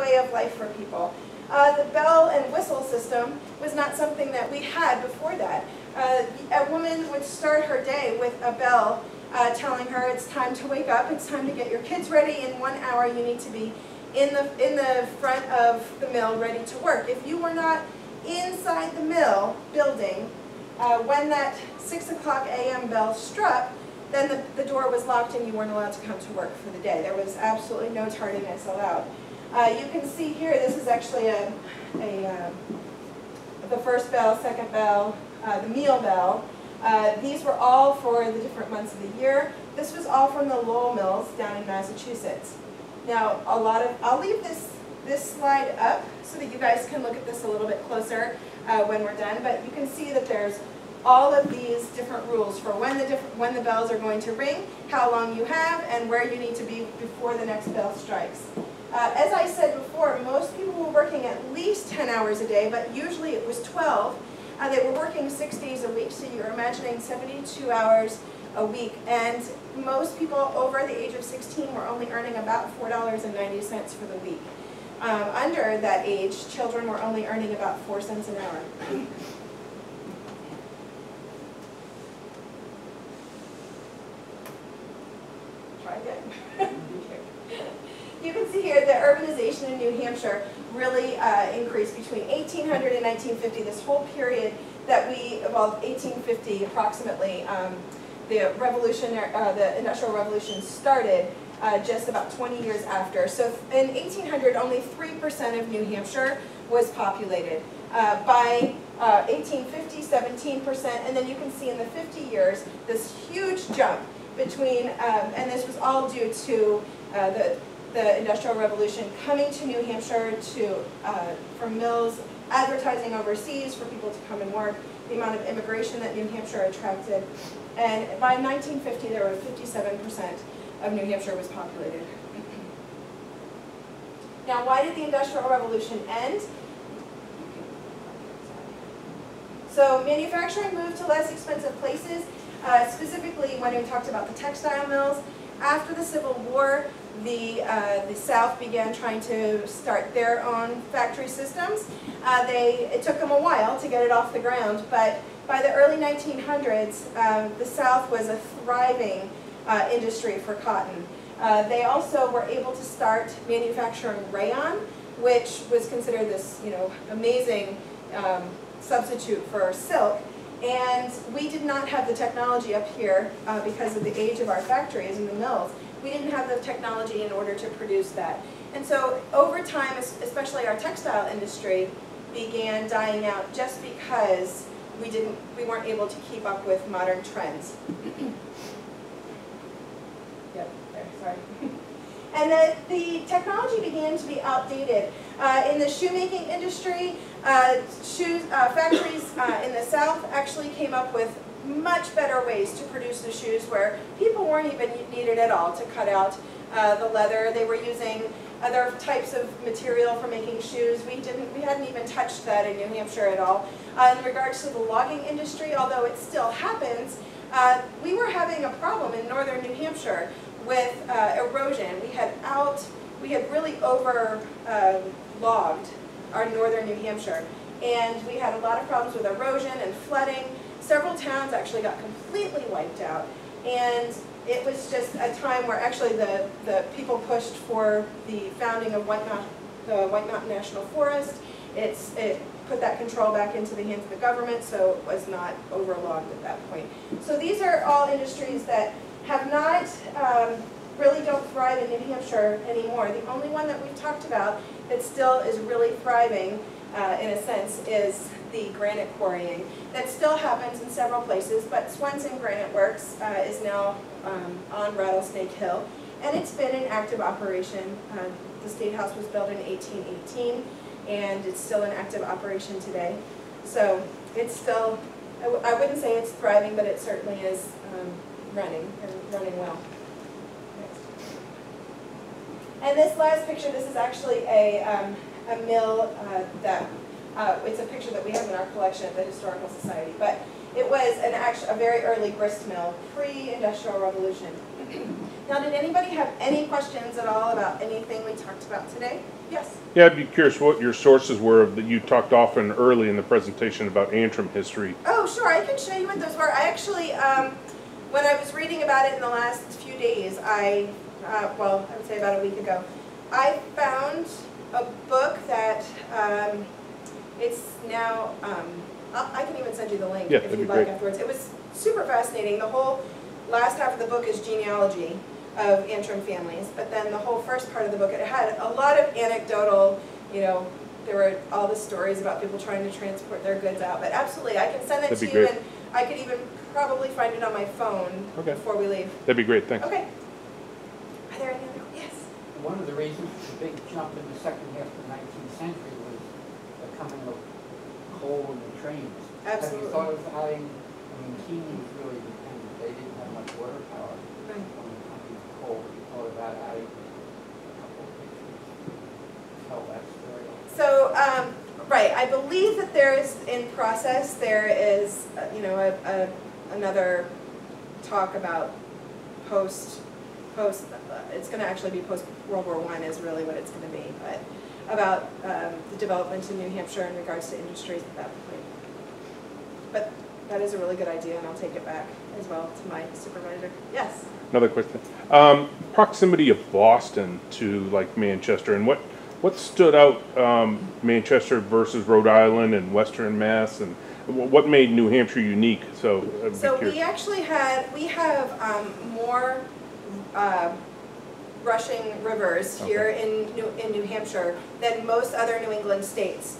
way of life for people. The bell and whistle system was not something that we had before that. A woman would start her day with a bell telling her it's time to wake up, it's time to get your kids ready, in 1 hour you need to be in the front of the mill ready to work. If you were not inside the mill building when that 6 o'clock a.m. bell struck, then the door was locked and you weren't allowed to come to work for the day. There was absolutely no tardiness allowed. You can see here, this is actually the first bell, second bell, the meal bell. These were all for the different months of the year. This was all from the Lowell Mills down in Massachusetts. Now, I'll leave this slide up so that you guys can look at this a little bit closer when we're done, but you can see that there's all of these different rules for when the bells are going to ring, how long you have, and where you need to be before the next bell strikes. As I said before, most people were working at least 10 hours a day, but usually it was 12. They were working 6 days a week, so you're imagining 72 hours a week. And most people over the age of 16 were only earning about $4.90 for the week. Under that age, children were only earning about 4 cents an hour. Try again. You can see here the urbanization in New Hampshire really increased between 1800 and 1950. This whole period that well, 1850 approximately, the Industrial Revolution started just about 20 years after. So in 1800, only 3% of New Hampshire was populated. By 1850, 17%, and then you can see in the 50 years this huge jump between, and this was all due to the Industrial Revolution coming to New Hampshire from mills, advertising overseas for people to come and work, the amount of immigration that New Hampshire attracted. And by 1950, there were 57% of New Hampshire was populated. Now, why did the Industrial Revolution end? So manufacturing moved to less expensive places, specifically when we talked about the textile mills. After the Civil War, the South began trying to start their own factory systems. It took them a while to get it off the ground, but by the early 1900s, the South was a thriving industry for cotton. They also were able to start manufacturing rayon, which was considered this, amazing substitute for silk. And we did not have the technology up here because of the age of our factories and the mills. We didn't have the technology in order to produce that. And so over time, especially our textile industry began dying out just because we weren't able to keep up with modern trends. Yep, there, sorry. And the technology began to be outdated. In the shoemaking industry, factories in the South actually came up with much better ways to produce the shoes where people weren't even needed at all to cut out the leather. They were using other types of material for making shoes. We hadn't even touched that in New Hampshire at all. In regards to the logging industry, although it still happens, we were having a problem in northern New Hampshire with erosion. We had really logged our northern New Hampshire, and we had a lot of problems with erosion and flooding. Several towns actually got completely wiped out, and it was just a time where actually the people pushed for the founding of the White Mountain National Forest. It put that control back into the hands of the government, so it was not overlogged at that point. So these are all industries that have not, really don't thrive in New Hampshire anymore. The only one that we've talked about that still is really thriving, in a sense, is the granite quarrying. That still happens in several places, but Swenson Granite Works is now on Rattlesnake Hill, and it's been in active operation. The State House was built in 1818, and it's still in active operation today. So it's still, I wouldn't say it's thriving, but it certainly is running, and running well. And this last picture, this is actually a mill it's a picture that we have in our collection at the Historical Society, but it was a very early grist mill, pre-Industrial Revolution. Now, did anybody have any questions at all about anything we talked about today? Yes? Yeah, I'd be curious what your sources were that you talked often early in the presentation about Antrim history. Oh, sure. I can show you what those were. I actually, when I was reading about it in the last few days, well, I would say about a week ago, I found a book that it's now, I can even send you the link if you'd like afterwards. It was super fascinating. The whole last half of the book is genealogy of Antrim families, but then the whole first part of the book, it had a lot of anecdotal, you know, there were all the stories about people trying to transport their goods out, but absolutely, I can send it to you, and I could even probably find it on my phone before we leave. That'd be great, thanks. Okay. Are there any other? Yes? One of the reasons for the big jump in the second half of the 19th century was the coming of coal and the trains. Absolutely. Have you thought of adding, I mean, Keene was really dependent, they didn't have much water power Right. on the coming of coal. Have you thought about adding a couple of pictures to tell that story? So, right, I believe that there is, in process, there is, you know, another talk about post, it's going to actually be post World War I is really what it's going to be, but about the development in New Hampshire in regards to industries at that point. But that is a really good idea, and I'll take it back as well to my supervisor. Yes? Another question. Proximity of Boston to like Manchester, and what stood out Manchester versus Rhode Island and Western Mass, and what made New Hampshire unique? So we actually have more rushing rivers here in New Hampshire than most other New England states.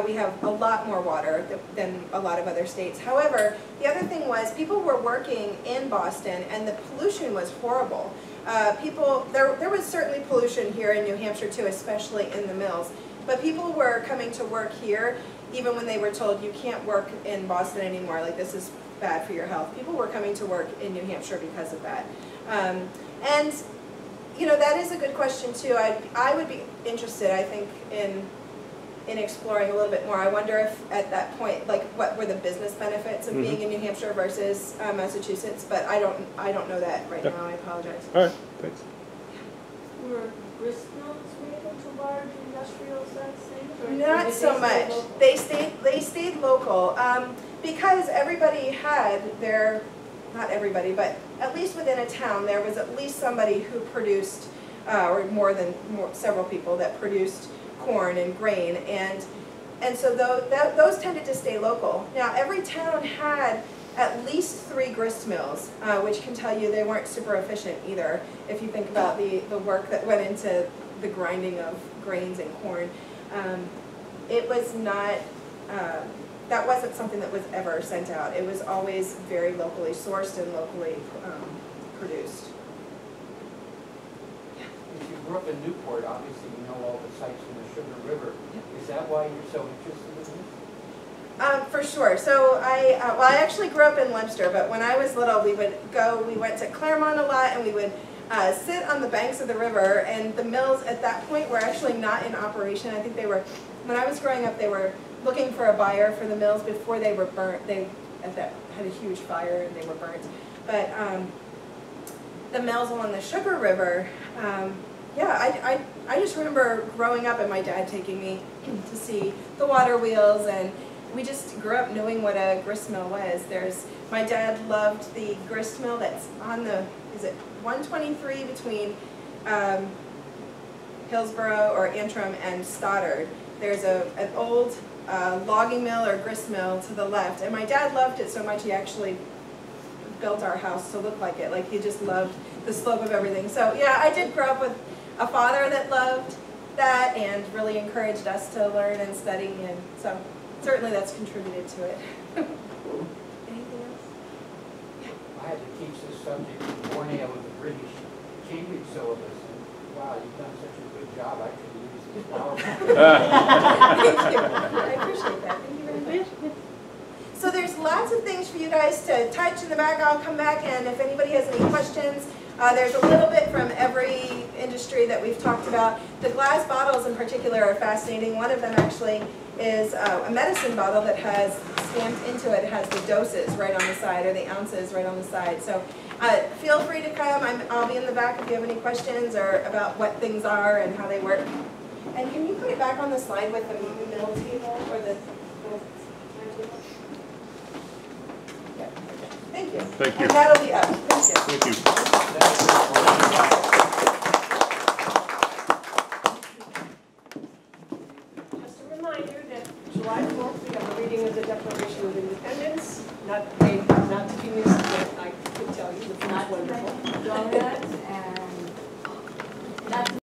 We have a lot more water than a lot of other states. However, the other thing was people were working in Boston and the pollution was horrible. There was certainly pollution here in New Hampshire too, especially in the mills. But people were coming to work here even when they were told you can't work in Boston anymore, like this is bad for your health. People were coming to work in New Hampshire because of that. And you know, that is a good question too. I would be interested, I think, in exploring a little bit more. I wonder if at that point, like, what were the business benefits of being in New Hampshire versus Massachusetts? But I don't know that right now. I apologize. All right, thanks. Were grist mills made into large industrial size things? Not so much. They stayed local because everybody had their, not everybody, but at least within a town there was at least somebody who produced, or several people that produced corn and grain, and so those tended to stay local. Now every town had at least 3 grist mills, which can tell you they weren't super efficient either. If you think about the work that went into the grinding of grains and corn, it was not. That wasn't something that was ever sent out. It was always very locally sourced and locally produced. If you grew up in Newport, obviously you know all the sites in the Sugar River. Is that why you're so interested in this? For sure. So I actually grew up in Leominster, but when I was little, we went to Claremont a lot, and we would sit on the banks of the river, and the mills at that point were actually not in operation. I think they were, when I was growing up, they were looking for a buyer for the mills before they were burnt. They had a huge fire and they were burnt. But the mills along the Sugar River, yeah, I just remember growing up and my dad taking me to see the water wheels, and we just grew up knowing what a grist mill was. My dad loved the grist mill that's on the, is it 123 between Hillsborough or Antrim and Stoddard. There's an old logging mill or grist mill to the left, and my dad loved it so much he actually built our house to look like it. Like, he just loved the slope of everything. So yeah, I did grow up with a father that loved that and really encouraged us to learn and study, and so certainly that's contributed to it. Anything else? I had to teach this subject in Borneo with the British Cambridge syllabus, and wow, you've done such a good job. I could use this PowerPoint. Thank you. I appreciate that. Thank you very much. So there's lots of things for you guys to touch in the back. I'll come back, and if anybody has any questions, there's a little bit from every industry that we've talked about. The glass bottles in particular are fascinating. One of them actually is a medicine bottle that has stamped into it, has the doses right on the side, or the ounces right on the side. So Feel free to come. I'll be in the back if you have any questions or about what things are and how they work. And can you put it back on the slide with the middle table or the little time table? Yeah, okay. Thank you. Thank you. And that'll be up. Thank you. Thank you. Just a reminder that July 4th, we have a reading of the Declaration of Independence. Not to be missed, but I could tell you, it's not wonderful. Donuts and not